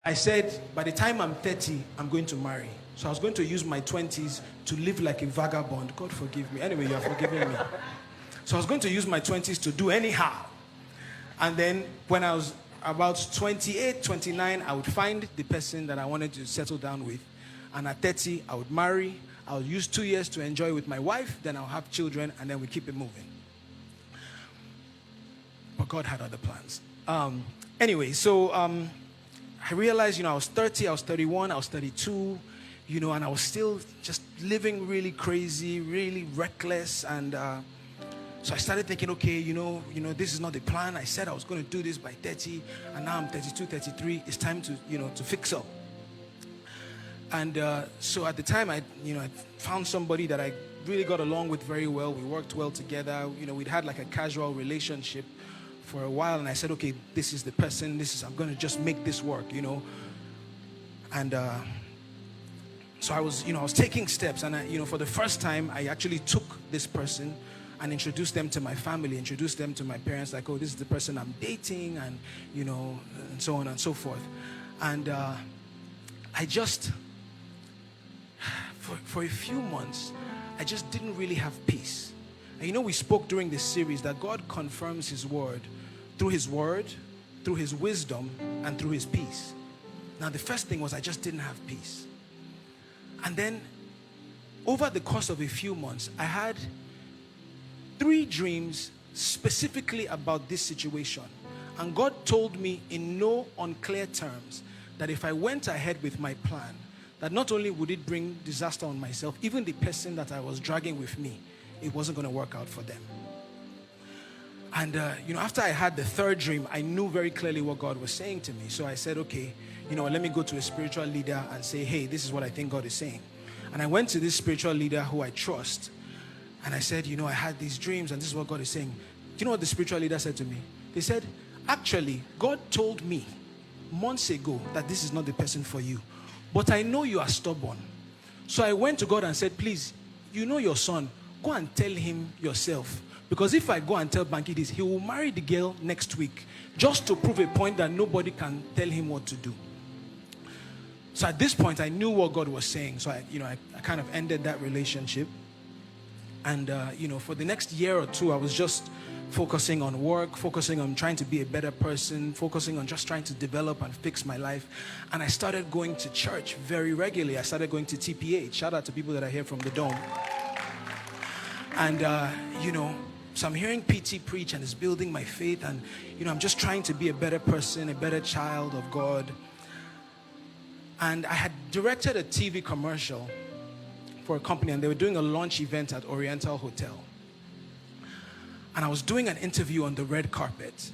I said, by the time I'm 30, I'm going to marry. So I was going to use my 20s to live like a vagabond. God forgive me. Anyway, you are forgiving me. So I was going to use my 20s to do anyhow. And then when I was about 28, 29, I would find the person that I wanted to settle down with. And at 30, I would marry. I would use 2 years to enjoy with my wife. Then I'll have children, and then we keep it moving. But God had other plans. Anyway, so I realized, I was 30, I was 31, I was 32, and I was still just living really crazy, really reckless. And so I started thinking, okay, this is not the plan. I said I was going to do this by 30, and now I'm 32, 33. It's time to, to fix up. And so at the time, I found somebody that I really got along with very well. We worked well together. We'd had like a casual relationship for a while, and I said, okay, this is the person. I'm going to just make this work, And so I was taking steps, and for the first time, I actually took this person and introduced them to my family, introduced them to my parents, like, oh, this is the person I'm dating, and and so on and so forth. And I just, for a few months, I just didn't really have peace. And we spoke during this series that God confirms his word, through his wisdom, and through his peace. Now, the first thing was I just didn't have peace. And then, over the course of a few months, I had 3 dreams specifically about this situation. And God told me in no unclear terms that if I went ahead with my plan, that not only would it bring disaster on myself, even the person that I was dragging with me, it wasn't going to work out for them. And, after I had the 3rd dream, I knew very clearly what God was saying to me. So I said, okay, let me go to a spiritual leader and say, hey, this is what I think God is saying. And I went to this spiritual leader who I trust. And I said, I had these dreams and this is what God is saying. Do you know what the spiritual leader said to me? They said, actually, God told me months ago that this is not the person for you. But I know you are stubborn. So I went to God and said, please, your son, go and tell him yourself. Because if I go and tell Banky this, he will marry the girl next week just to prove a point that nobody can tell him what to do. So at this point, I knew what God was saying. So I kind of ended that relationship. And, for the next year or 2, I was just focusing on work, focusing on trying to be a better person, focusing on just trying to develop and fix my life. And I started going to church very regularly. I started going to TPH. Shout out to people that are here from the Dome. And, so I'm hearing PT preach, and it's building my faith. And, I'm just trying to be a better person, a better child of God. And I had directed a TV commercial for a company, and they were doing a launch event at Oriental Hotel. And I was doing an interview on the red carpet.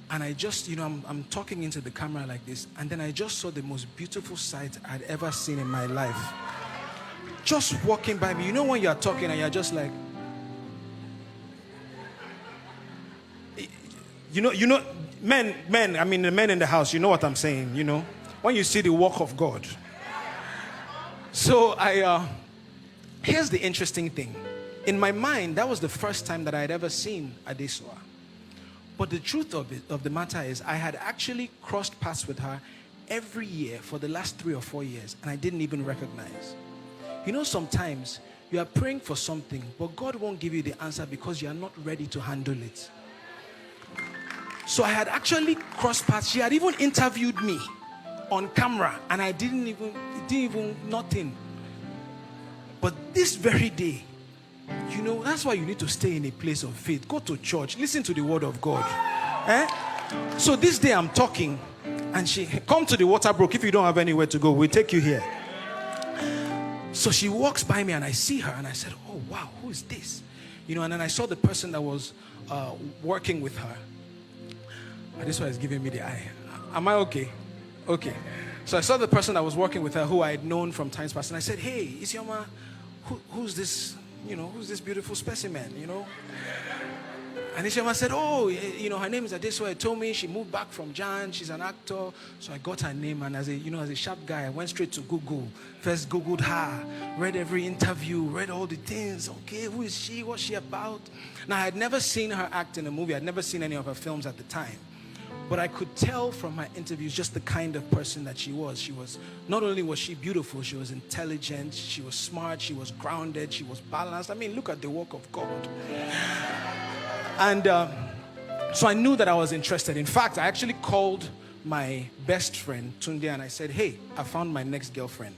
And I just, I'm talking into the camera like this. And then I just saw the most beautiful sight I'd ever seen in my life. Just walking by me. When you're talking and you're just like, men, I mean the men in the house, you know what I'm saying, when you see the work of God. So here's the interesting thing. In my mind, that was the first time that I had ever seen Adesua. But the truth of the matter is, I had actually crossed paths with her every year for the last 3 or 4 years, and I didn't even recognize. Sometimes you are praying for something, but God won't give you the answer because you are not ready to handle it. So I had actually crossed paths. She had even interviewed me on camera, and I didn't even nothing. But this very day, that's why you need to stay in a place of faith. Go to church, listen to the word of God. So this day I'm talking, and she come to the water brook. If you don't have anywhere to go, we'll take you here. So she walks by me, and I see her, and I said, oh wow, who is this? And then I saw the person that was working with her. And this one is giving me the eye. Am I okay? Okay. So I saw the person that was working with her, who I had known from times past, and I said, hey, Isioma, who's this, who's this beautiful specimen, And Isioma said, oh, her name is Adesua. He told me she moved back from Jan. She's an actor. So I got her name, and as a sharp guy, I went straight to Google. First Googled her, read every interview, read all the things. Okay, who is she? What's she about? Now, I had never seen her act in a movie. I'd never seen any of her films at the time. But I could tell from her interviews just the kind of person that she was. Not only was she beautiful, she was intelligent, she was smart, she was grounded, she was balanced. I mean, look at the work of God. And so I knew that I was interested. In fact, I actually called my best friend, Tunde, and I said, hey, I found my next girlfriend.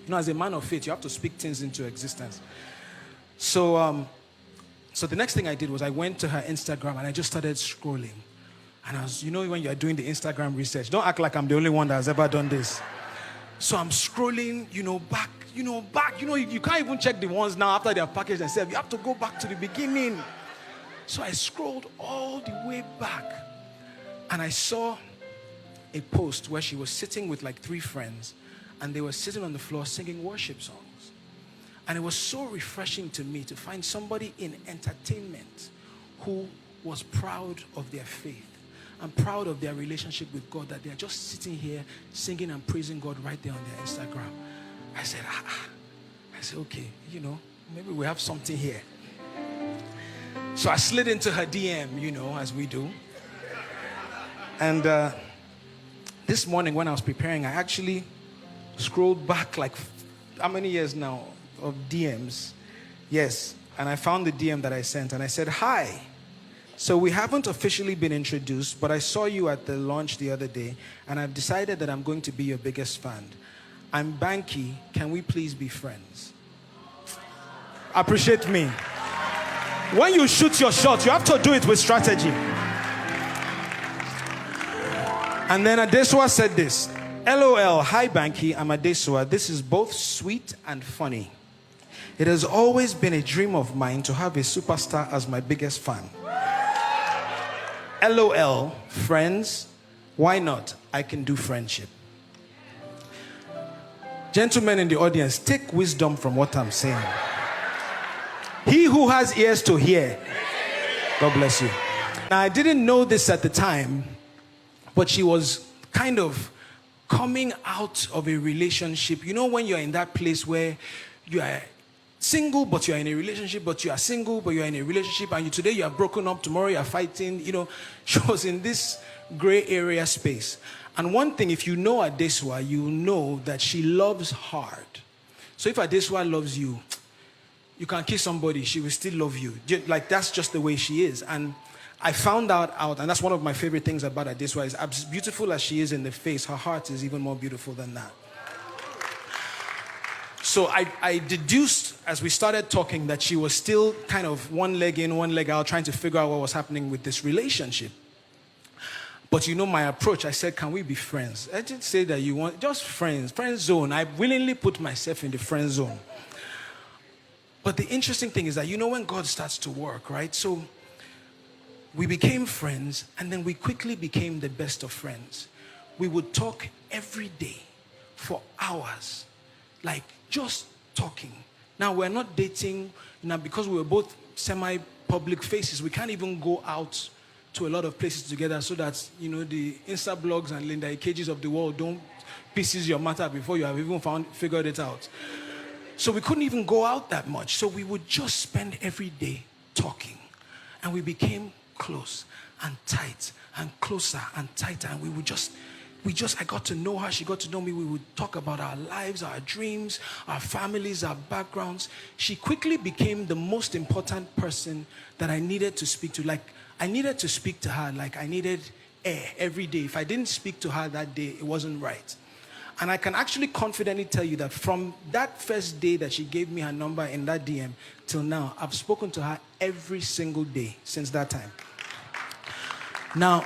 You know, as a man of faith, you have to speak things into existence. So the next thing I did was I went to her Instagram and I just started scrolling. And I was, you know, when you're doing the Instagram research, don't act like I'm the only one that has ever done this. So I'm scrolling, back. You can't even check the ones now after they're packaged and said, you have to go back to the beginning. So I scrolled all the way back and I saw a post where she was sitting with like 3 friends and they were sitting on the floor singing worship songs. And it was so refreshing to me to find somebody in entertainment who was proud of their faith and proud of their relationship with God, that they're just sitting here singing and praising God right there on their Instagram. I said, okay, maybe we have something here. So I slid into her DM, as we do. And this morning when I was preparing, I actually scrolled back like, how many years now of DMs? Yes. And I found the DM that I sent and I said, hi. So we haven't officially been introduced, but I saw you at the launch the other day and I've decided that I'm going to be your biggest fan. I'm Banky. Can we please be friends? Appreciate me. When you shoot your shot, you have to do it with strategy. And then Adesua said this. LOL, hi Banky, I'm Adesua. This is both sweet and funny. It has always been a dream of mine to have a superstar as my biggest fan. LOL, friends, why not? I can do friendship. Gentlemen in the audience, take wisdom from what I'm saying. He who has ears to hear. God bless you. Now, I didn't know this at the time, but she was kind of coming out of a relationship. You know, when you're in that place where you are single, but you're in a relationship, but you are single, but you're in a relationship, and today you are broken up, tomorrow you're fighting. She was in this gray area space. And one thing, if you know Adesua, you know that she loves hard. So if Adesua loves you, you can kiss somebody, she will still love you. Like, that's just the way she is. And I found out, and that's one of my favorite things about Adesua, is as beautiful as she is in the face, her heart is even more beautiful than that. So I deduced, as we started talking, that she was still kind of one leg in, one leg out, trying to figure out what was happening with this relationship. But my approach, I said, can we be friends? I didn't say that you want, just friends, friend zone. I willingly put myself in the friend zone. But the interesting thing is that, when God starts to work, right? So we became friends, and then we quickly became the best of friends. We would talk every day for hours, like just talking. Now, we're not dating, because we were both semi-public faces. We can't even go out to a lot of places together so that, the Insta blogs and Linda Ikeji's of the world don't pieces your matter before you have even figured it out. So we couldn't even go out that much. So we would just spend every day talking. And we became close and tight and closer and tighter. And I got to know her. She got to know me. We would talk about our lives, our dreams, our families, our backgrounds. She quickly became the most important person that I needed to speak to. Like, I needed to speak to her like I needed air every day. If I didn't speak to her that day, it wasn't right. And I can actually confidently tell you that from that first day that she gave me her number in that DM till now, I've spoken to her every single day since that time. Now,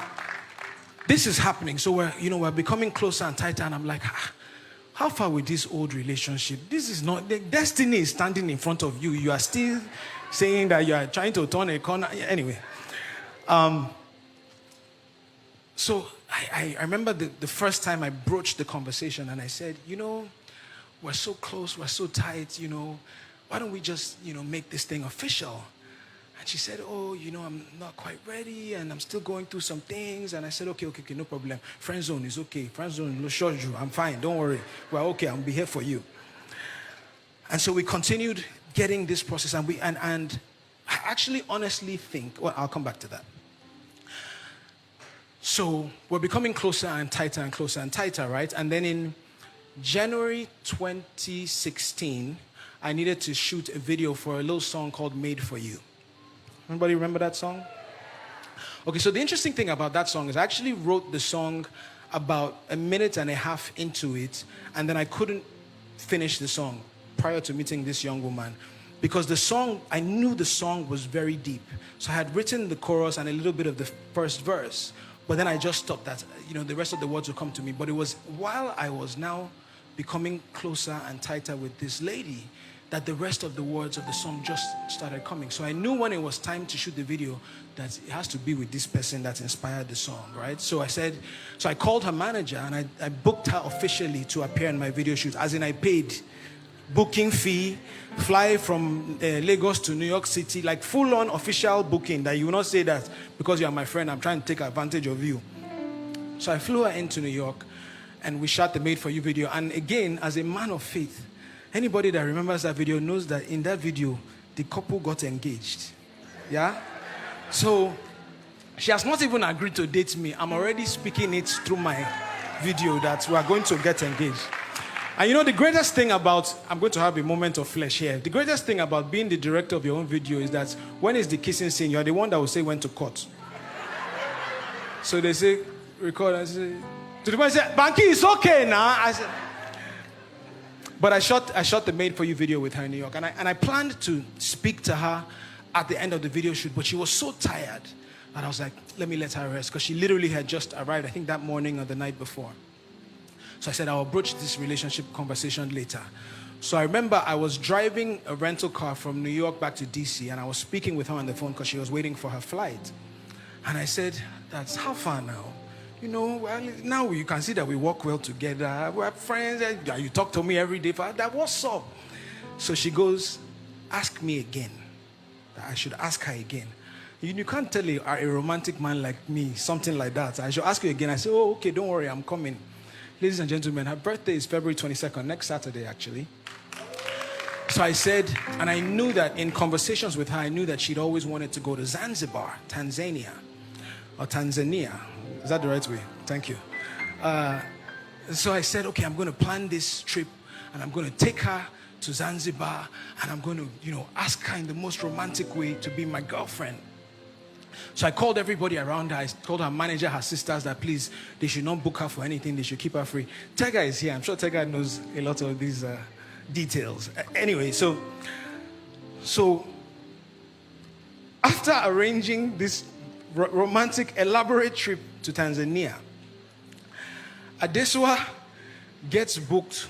this is happening. So we're becoming closer and tighter, and I'm like, how far with this old relationship? This is not, the destiny is standing in front of you. You are still saying that you are trying to turn a corner. Anyway. So I remember the first time I broached the conversation, and I said, we're so close, we're so tight, why don't we just, make this thing official? And she said, I'm not quite ready, and I'm still going through some things. And I said, okay, no problem. Friend zone is okay. Friend zone, no sure you. I'm fine, don't worry. We're okay, I'll be here for you. And so we continued getting this process, and I actually honestly think, well, I'll come back to that. So we're becoming closer and tighter, right? And then in January 2016, I needed to shoot a video for a little song called Made For You. Anybody remember that song? Okay, so the interesting thing about that song is I actually wrote the song about a minute and a half into it, and then I couldn't finish the song prior to meeting this young woman. Because the song, I knew the song was very deep. So I had written the chorus and a little bit of the first verse. But then I just stopped that, the rest of the words would come to me. But it was while I was now becoming closer and tighter with this lady that the rest of the words of the song just started coming. So I knew when it was time to shoot the video that it has to be with this person that inspired the song, right? So I called her manager and I booked her officially to appear in my video shoot. As in I paid booking fee, fly from Lagos to New York City, like full-on official booking that you will not say that because you are my friend, I'm trying to take advantage of you. So I flew her into New York and we shot the Made For You video. And again, as a man of faith, anybody that remembers that video knows that in that video, the couple got engaged. Yeah? So she has not even agreed to date me. I'm already speaking it through my video that we are going to get engaged. And the greatest thing about, I'm going to have a moment of flesh here. The greatest thing about being the director of your own video is that when it's the kissing scene, you're the one that will say when to cut. So they say, record, and say, to the point, say, Banky, it's okay now. I said, but I shot the Made For You video with her in New York. And I planned to speak to her at the end of the video shoot, but she was so tired that I was like, let me let her rest. Because she literally had just arrived, I think that morning or the night before. So I said, I'll broach this relationship conversation later. So I remember I was driving a rental car from New York back to DC, and I was speaking with her on the phone because she was waiting for her flight. And I said, that's how far now? Well, now you can see that we work well together. We're friends. You talk to me every day. That, what's up? So she goes, ask me again. I should ask her again. You can't tell a romantic man like me something like that. I should ask you again. I said, oh, okay, don't worry, I'm coming. Ladies and gentlemen, her birthday is February 22nd, next Saturday, actually. So I said, and I knew that in conversations with her, I knew that she'd always wanted to go to Zanzibar, Tanzania. Is that the right way? Thank you. So I said, okay, I'm going to plan this trip, and I'm going to take her to Zanzibar, and I'm going to, ask her in the most romantic way to be my girlfriend. So I called everybody around her. I told her manager, her sisters, that please, they should not book her for anything. They should keep her free. Tega is here. I'm sure Tega knows a lot of these details. Anyway, so after arranging this romantic, elaborate trip to Tanzania, Adesua gets booked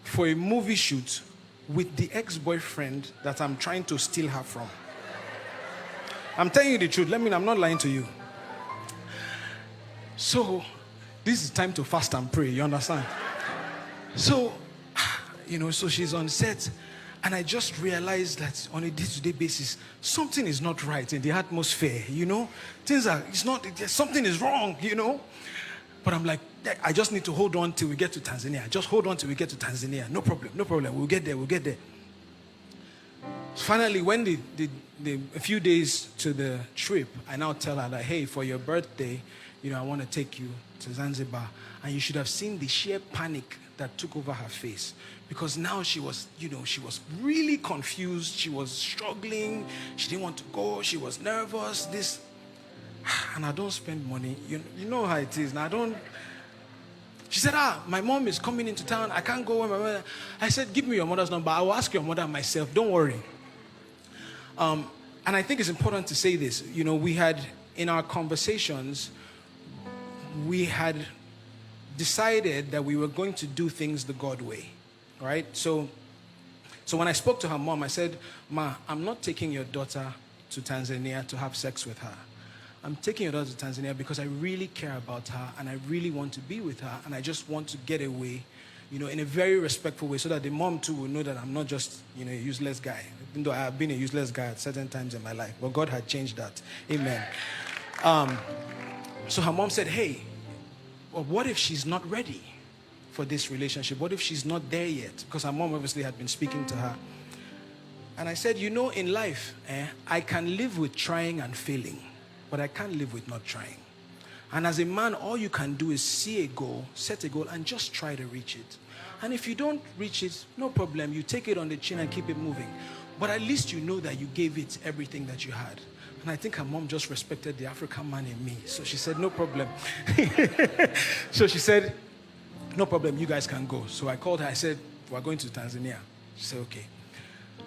for a movie shoot with the ex-boyfriend that I'm trying to steal her from. I'm telling you the truth. I'm not lying to you. So, this is time to fast and pray. You understand? So, so she's on set. And I just realized that on a day-to-day basis, something is not right in the atmosphere, something is wrong, But I'm like, I just need to hold on till we get to Tanzania. Just hold on till we get to Tanzania. No problem. We'll get there. Finally, when a few days to the trip, I now tell her that, hey, for your birthday, I want to take you to Zanzibar. And you should have seen the sheer panic that took over her face. Because now she was really confused. She was struggling. She didn't want to go. She was nervous. And I don't spend money. You know how it is. And she said, my mom is coming into town. I can't go. I said, give me your mother's number. I will ask your mother myself. Don't worry. And I think it's important to say this. We had, in our conversations, we had decided that we were going to do things the God way, right? So when I spoke to her mom, I said, Ma, I'm not taking your daughter to Tanzania to have sex with her. I'm taking your daughter to Tanzania because I really care about her and I really want to be with her and I just want to get away, in a very respectful way so that the mom too will know that I'm not just, a useless guy. Even though I have been a useless guy at certain times in my life, but God had changed that. Amen. So her mom said, hey, well, what if she's not ready for this relationship? What if she's not there yet? Because her mom obviously had been speaking to her. And I said, in life, I can live with trying and failing, but I can't live with not trying. And as a man, all you can do is see a goal, set a goal, and just try to reach it. And if you don't reach it, no problem. You take it on the chin and keep it moving. But at least you know that you gave it everything that you had. And I think her mom just respected the African man in me. So she said, no problem. So she said, no problem, you guys can go. So I called her. I said, we're going to Tanzania. She said, okay.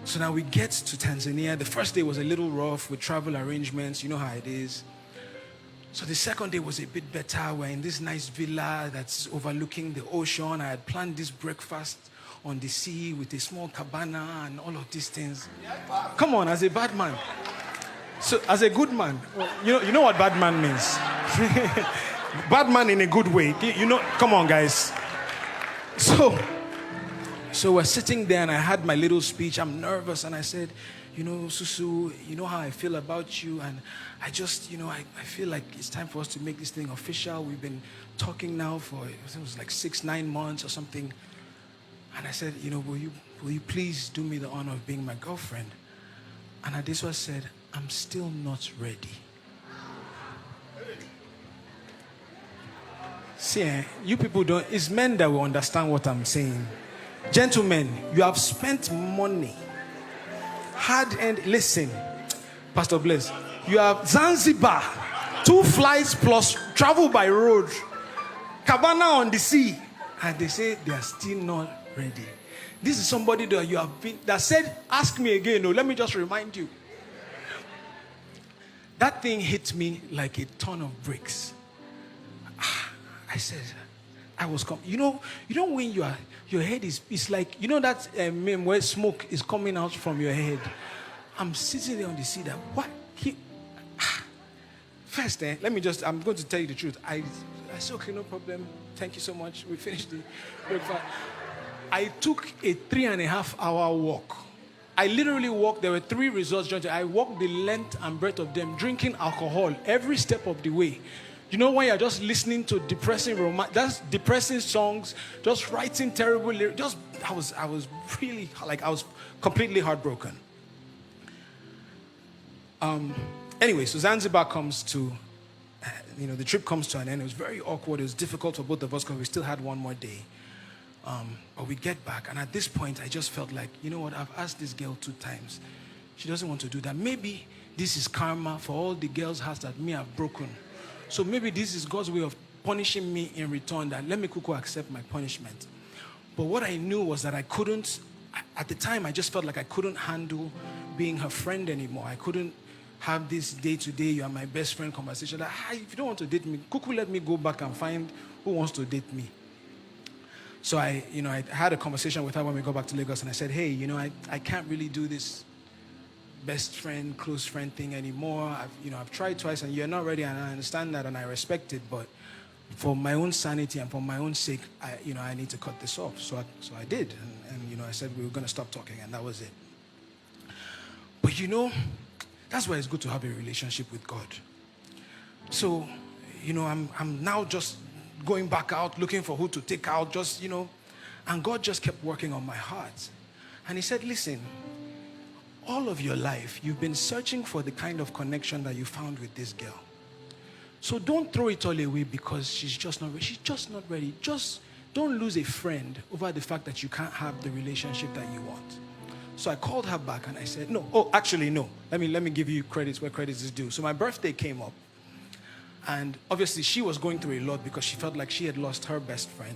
So now we get to Tanzania. The first day was a little rough with travel arrangements. You know how it is. So the second day was a bit better. We're in this nice villa that's overlooking the ocean. I had planned this breakfast on the sea with a small cabana and all of these things. Come on, as a bad man. So as a good man, you know what bad man means. Bad man in a good way. You know, come on guys. So we're sitting there and I had my little speech. I'm nervous and I said, you know, Susu, you know how I feel about you, and I just, you know, I feel like it's time for us to make this thing official. We've been talking now for, it was like 6-9 months or something. And I said, you know, will you please do me the honor of being my girlfriend? And Adeswa said, I'm still not ready. See, you people don't, it's men that will understand what I'm saying. Gentlemen, you have spent money. Hard-earned, listen, Pastor Blaise, you have Zanzibar, 2 flights plus travel by road, cabana on the sea, and they say they are still not ready. This is somebody that you have been, that said, ask me again. No, let me just remind you. That thing hit me like a ton of bricks. I said, I was you know when your head is, it's like, you know that meme where smoke is coming out from your head. I'm sitting there on the seat that, what? First, I'm going to tell you the truth. I said, okay, no problem. Thank you so much. We finished the breakfast. I took a 3.5-hour walk. I literally walked. There were 3 resorts. I walked the length and breadth of them, drinking alcohol every step of the way. You know, when you're just listening to depressing songs, just writing terrible lyrics, I was really, like, I was completely heartbroken. Anyway, so Zanzibar comes to, the trip comes to an end. It was very awkward. It was difficult for both of us because we still had one more day. But we get back, and at this point, I just felt like, you know what, I've asked this girl 2 times. She doesn't want to do that. Maybe this is karma for all the girls' hearts that me have broken. So maybe this is God's way of punishing me in return, that let me kuku accept my punishment. But what I knew was that I couldn't, at the time, I just felt like I couldn't handle being her friend anymore. I couldn't have this day-to-day, you are my best friend conversation. Like, if you don't want to date me, kuku, let me go back and find who wants to date me. So I had a conversation with her when we got back to Lagos, and I said, hey, I can't really do this best friend, close friend thing anymore. I've tried twice and you're not ready, and I understand that and I respect it, but for my own sanity and for my own sake, I need to cut this off. So I did, and I said we were going to stop talking, and that was it. But that's why it's good to have a relationship with God. So, I'm now just going back out, looking for who to take out, and God just kept working on my heart. And he said, listen, all of your life, you've been searching for the kind of connection that you found with this girl. So don't throw it all away because she's just not ready. She's just not ready. Just don't lose a friend over the fact that you can't have the relationship that you want. So I called her back and I said, no. Oh, actually, no. Let me give you credits where credits is due. So my birthday came up. And obviously she was going through a lot because she felt like she had lost her best friend.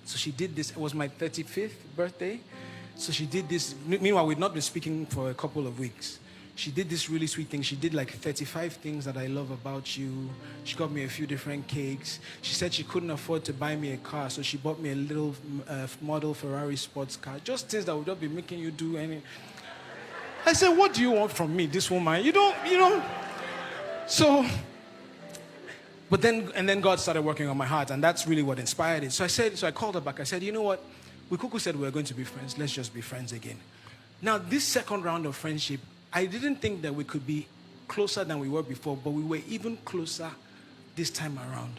So she did this. It was my 35th birthday. So she did this. Meanwhile, we'd not been speaking for a couple of weeks. She did this really sweet thing. She did like 35 things that I love about you. She got me a few different cakes. She said she couldn't afford to buy me a car, so she bought me a little model Ferrari sports car. Just things that would not be making you do any. I said, what do you want from me, this woman? You don't. So, but then God started working on my heart, and that's really what inspired it. So I called her back. I said, you know what? We kuku said we were going to be friends. Let's just be friends again. Now, this second round of friendship, I didn't think that we could be closer than we were before, but we were even closer this time around.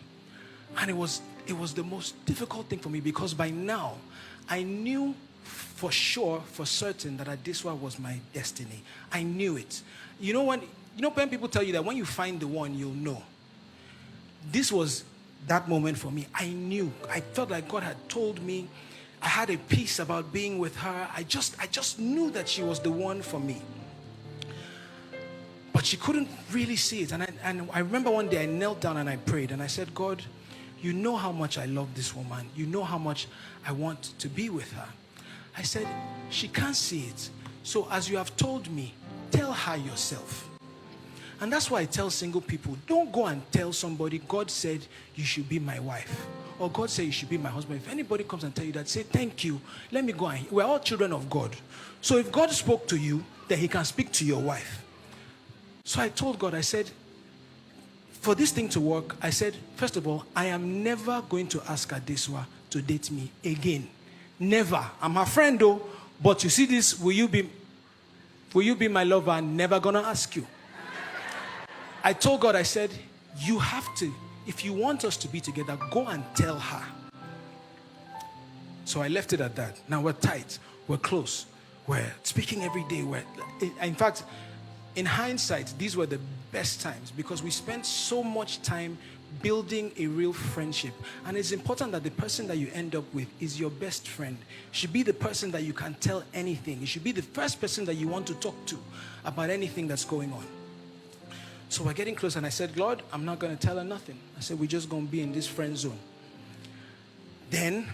And it was the most difficult thing for me because by now, I knew for sure, for certain, that Adeswa was my destiny. I knew it. When people tell you that when you find the one, you'll know. this was that moment for me. I felt like God had told me. I had a peace about being with her. I just knew that she was the one for me. But she couldn't really see it. And I remember one day I knelt down and I prayed and I said, God, you know how much I love this woman. You know how much I want to be with her. I said, she can't see it. So as you have told me, tell her yourself. And that's why I tell single people, don't go and tell somebody, God said you should be my wife. Or God said you should be my husband. If anybody comes and tell you that, say, thank you. Let me go and we're all children of God. So if God spoke to you, then he can speak to your wife. So I told God, I said, for this thing to work, I said, first of all, I am never going to ask Adeswa to date me again. Never. I'm her friend though, but you see this, will you be my lover? I'm never gonna ask you. I told God, I said, you have to, if you want us to be together, go and tell her. So I left it at that. Now we're tight, we're close, we're speaking every day. In fact, in hindsight, these were the best times because we spent so much time building a real friendship. And it's important that the person that you end up with is your best friend. It should be the person that you can tell anything. It should be the first person that you want to talk to about anything that's going on. So we're getting close and I said, Lord, I'm not going to tell her nothing. I said, we're just going to be in this friend zone. Then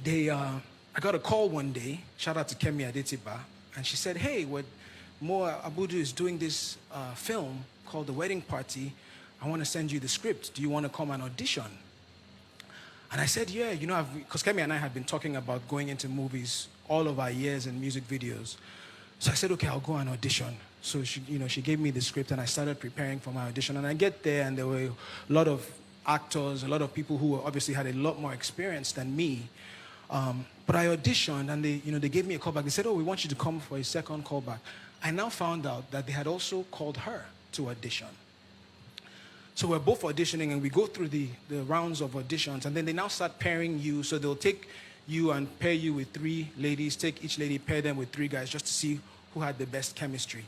I got a call one day, shout out to Kemi Adetiba, and she said, hey, Mo Abudu is doing this film called The Wedding Party. I want to send you the script. Do you want to come and audition? And I said, yeah, because Kemi and I had been talking about going into movies all of our years and music videos. So I said, okay, I'll go and audition. So she gave me the script and I started preparing for my audition. And I get there and there were a lot of actors, a lot of people who obviously had a lot more experience than me. But I auditioned and they gave me a callback. They said, oh, we want you to come for a second callback. I now found out that they had also called her to audition. So we're both auditioning and we go through the rounds of auditions and then they now start pairing you. So they'll take you and pair you with 3 ladies, take each lady, pair them with 3 guys just to see who had the best chemistry.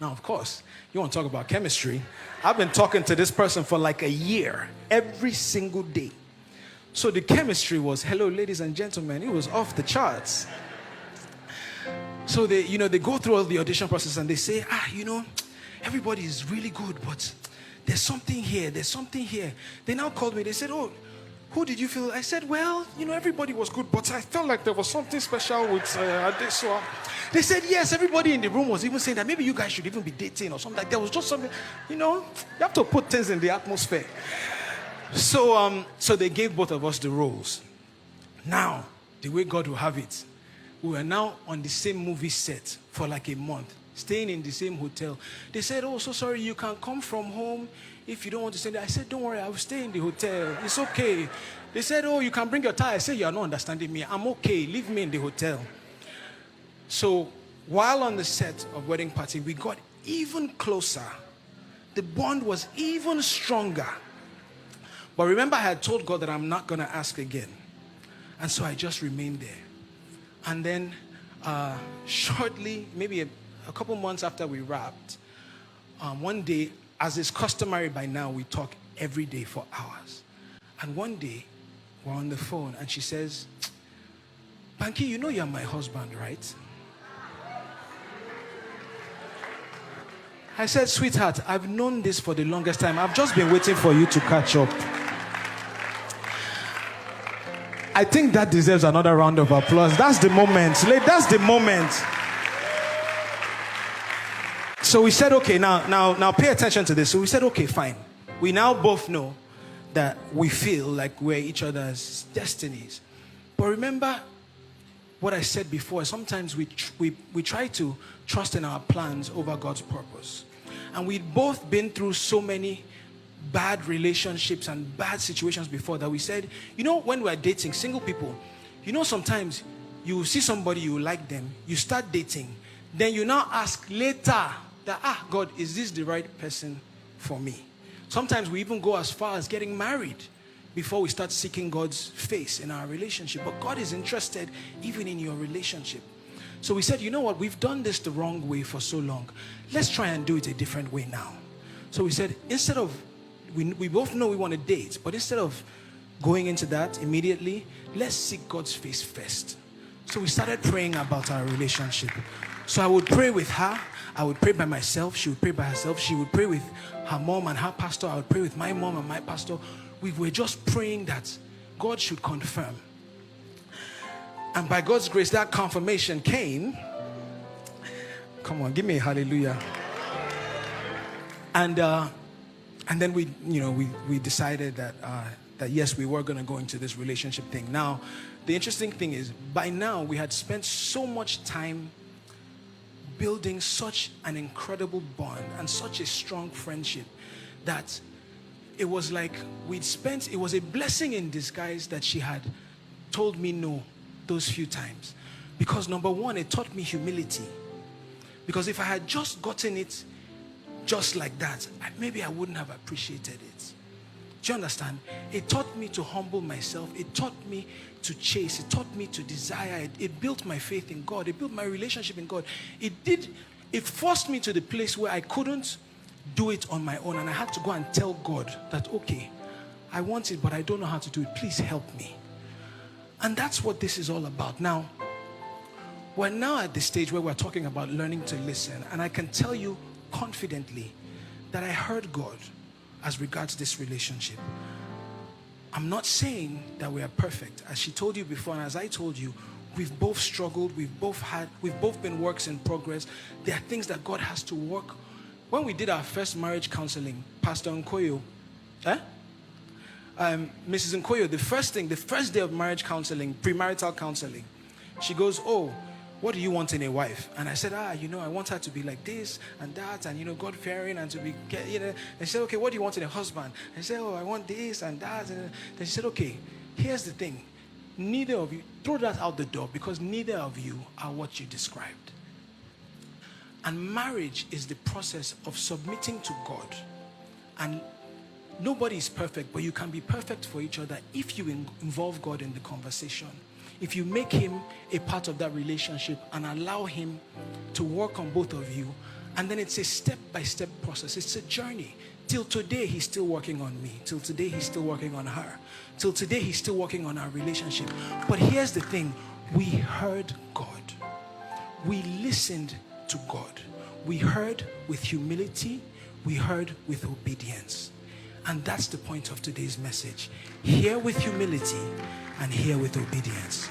Now, of course, you want to talk about chemistry. I've been talking to this person for like a year, every single day. So the chemistry was, hello, ladies and gentlemen, it was off the charts. So they go through all the audition process and they say, everybody is really good, but there's something here, They now called me, they said, oh, who did you feel? I said, well, everybody was good, but I felt like there was something special with Adeswa. They said, yes, everybody in the room was even saying that maybe you guys should even be dating or something. Like there was just something, you have to put things in the atmosphere. So they gave both of us the roles. Now, the way God will have it, we were now on the same movie set for like a month, staying in the same hotel. They said, oh, so sorry, you can come from home if you don't want to stay there. I said, don't worry, I will stay in the hotel. It's okay. They said, oh, you can bring your tie. I said, you are not understanding me. I'm okay. Leave me in the hotel. So while on the set of Wedding Party, we got even closer. The bond was even stronger. But remember, I had told God that I'm not going to ask again. And so I just remained there. And then shortly, maybe a couple months after we wrapped, one day, as is customary by now, we talk every day for hours. And one day, we're on the phone and she says, Banky, you're my husband, right? I said, sweetheart, I've known this for the longest time. I've just been waiting for you to catch up. I think that deserves another round of applause. That's the moment. That's the moment. So we said, okay, now pay attention to this. So we said, okay, fine. We now both know that we feel like we're each other's destinies. But remember what I said before. Sometimes we try to trust in our plans over God's purpose. And we'd both been through so many bad relationships and bad situations before that we said, when we're dating, single people, sometimes you see somebody, you like them, you start dating, then you now ask later that, God, is this the right person for me? Sometimes we even go as far as getting married before we start seeking God's face in our relationship. But God is interested even in your relationship. So we said, you know what, we've done this the wrong way for so long. Let's try and do it a different way now. So we said, instead of we both know we want to date, but instead of going into that immediately, let's seek God's face first. So we started praying about our relationship. So I would pray with her. I would pray by myself. She would pray by herself. She would pray with her mom and her pastor. I would pray with my mom and my pastor. We were just praying that God should confirm. And by God's grace, that confirmation came. Come on, give me a hallelujah. And then we decided that yes, we were going to go into this relationship thing. Now, the interesting thing is, by now we had spent so much time building such an incredible bond and such a strong friendship that it was like it was a blessing in disguise that she had told me no those few times. Because number one, it taught me humility. Because if I had just gotten it just like that, maybe I wouldn't have appreciated it. Do you understand? It taught me to humble myself. It taught me to chase. It taught me to desire. It built my faith in God. It built my relationship in God. It forced me to the place where I couldn't do it on my own. And I had to go and tell God that, okay, I want it, but I don't know how to do it. Please help me. And that's what this is all about. Now, we're now at the stage where we're talking about learning to listen. And I can tell you confidently that I heard God as regards this relationship. I'm not saying that we are perfect. As she told you before, and as I told you, we've both struggled, we've both been works in progress. There are things that God has to work. When we did our first marriage counseling, Pastor Nkoyo, Mrs. Nkoyo, the first day of marriage counseling, premarital counseling, she goes, oh, what do you want in a wife? And I said, I want her to be like this and that, and God-fearing, and to be, And she said, okay, what do you want in a husband? I said, oh, I want this and that. And then she said, okay, here's the thing. Neither of you, throw that out the door, because neither of you are what you described. And marriage is the process of submitting to God. And nobody is perfect, but you can be perfect for each other if you involve God in the conversation. If you make him a part of that relationship and allow him to work on both of you, and then it's a step-by-step process. It's a journey. Till today, he's still working on me. Till today, he's still working on her. Till today, he's still working on our relationship. But here's the thing. We heard God. We listened to God. We heard with humility. We heard with obedience. And that's the point of today's message. Hear with humility and hear with obedience.